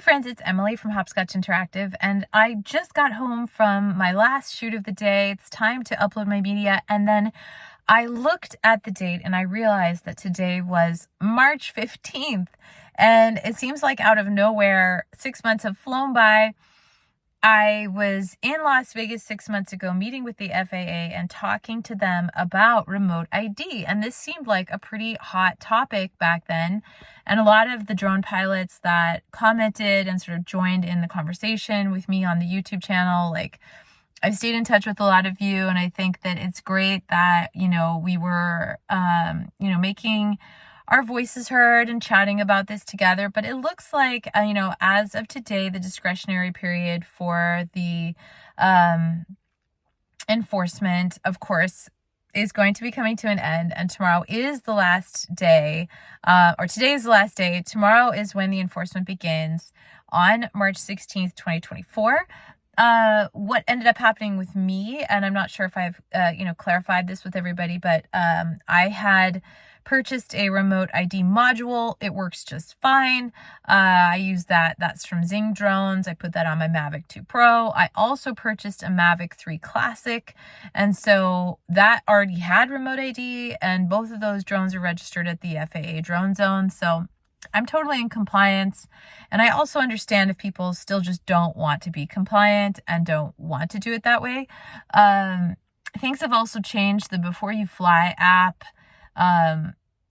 friends, it's Emily from Hopscotch Interactive, and I just got home from my last shoot of the day. It's time to upload my media, and then I looked at the date and I realized that today was March 15th, and it seems like out of nowhere, 6 months have flown by. I was in Las Vegas 6 months ago meeting with the FAA and talking to them about remote ID. And this seemed like a pretty hot topic back then. And a lot of the drone pilots that commented and sort of joined in the conversation with me on the YouTube channel, like, I've stayed in touch with a lot of you. And I think that it's great that, we were, making our voices heard and chatting about this together. But it looks like, as of today, the discretionary period for the enforcement, of course, is going to be coming to an end. And tomorrow is the last day, or today is the last day. Tomorrow is when the enforcement begins on March 16th, 2024. What ended up happening with me, and I'm not sure if I've, clarified this with everybody, but I had purchased a remote ID module. It works just fine. I use that. That's from Zing Drones. I put that on my Mavic 2 Pro. I also purchased a Mavic 3 Classic. And so that already had remote ID, and both of those drones are registered at the FAA drone zone. So I'm totally in compliance. And I also understand if people still just don't want to be compliant and don't want to do it that way. Things have also changed. The Before You Fly app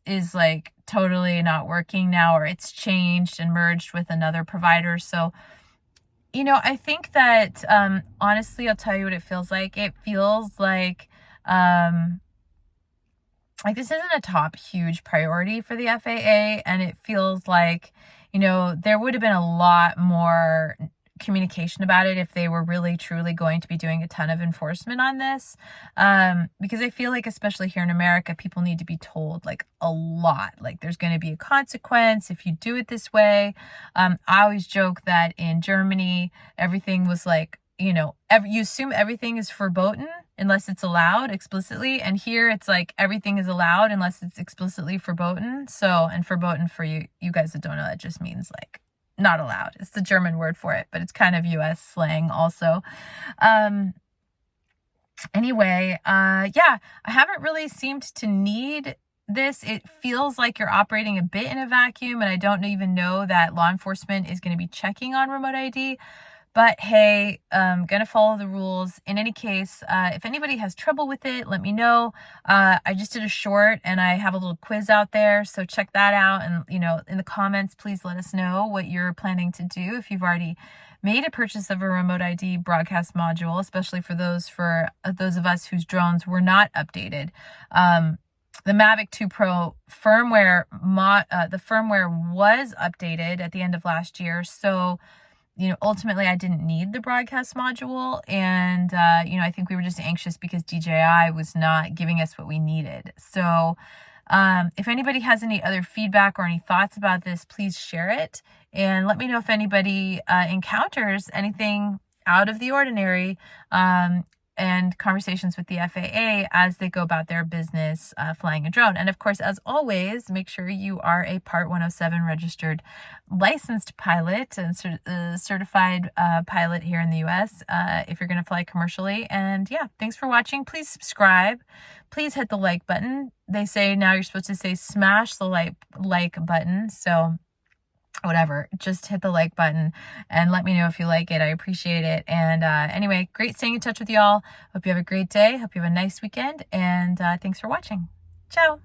is like totally not working now, or it's changed and merged with another provider. So, I think that, honestly, I'll tell you what it feels like. It feels like this isn't a top huge priority for the FAA. And it feels like, there would have been a lot more communication about it if they were really truly going to be doing a ton of enforcement on this, because I feel like, especially here in America, people need to be told like a lot, like there's going to be a consequence if you do it this way. I always joke that in Germany everything was like, you assume everything is verboten unless it's allowed explicitly, and here it's like everything is allowed unless it's explicitly verboten. So, and verboten, for you guys that don't know, that just means like not allowed. It's the German word for it, but it's kind of US slang also. Anyway, I haven't really seemed to need this. It feels like you're operating a bit in a vacuum, and I don't even know that law enforcement is going to be checking on remote ID. But hey, I'm going to follow the rules. In any case, if anybody has trouble with it, let me know. I just did a short and I have a little quiz out there. So check that out. And, in the comments, please let us know what you're planning to do if you've already made a purchase of a remote ID broadcast module, especially for those of us whose drones were not updated. The Mavic 2 Pro firmware, the firmware was updated at the end of last year. So, ultimately I didn't need the broadcast module. And, I think we were just anxious because DJI was not giving us what we needed. So, if anybody has any other feedback or any thoughts about this, please share it. And let me know if anybody encounters anything out of the ordinary, and conversations with the FAA as they go about their business flying a drone. And of course, as always, make sure you are a Part 107 registered licensed pilot and certified pilot here in the US if you're going to fly commercially. And yeah, thanks for watching. Please subscribe. Please hit the like button. They say now you're supposed to say smash the like button. So whatever, just hit the like button and let me know if you like it. I appreciate it. And anyway, great staying in touch with y'all. Hope you have a great day. Hope you have a nice weekend. And thanks for watching. Ciao.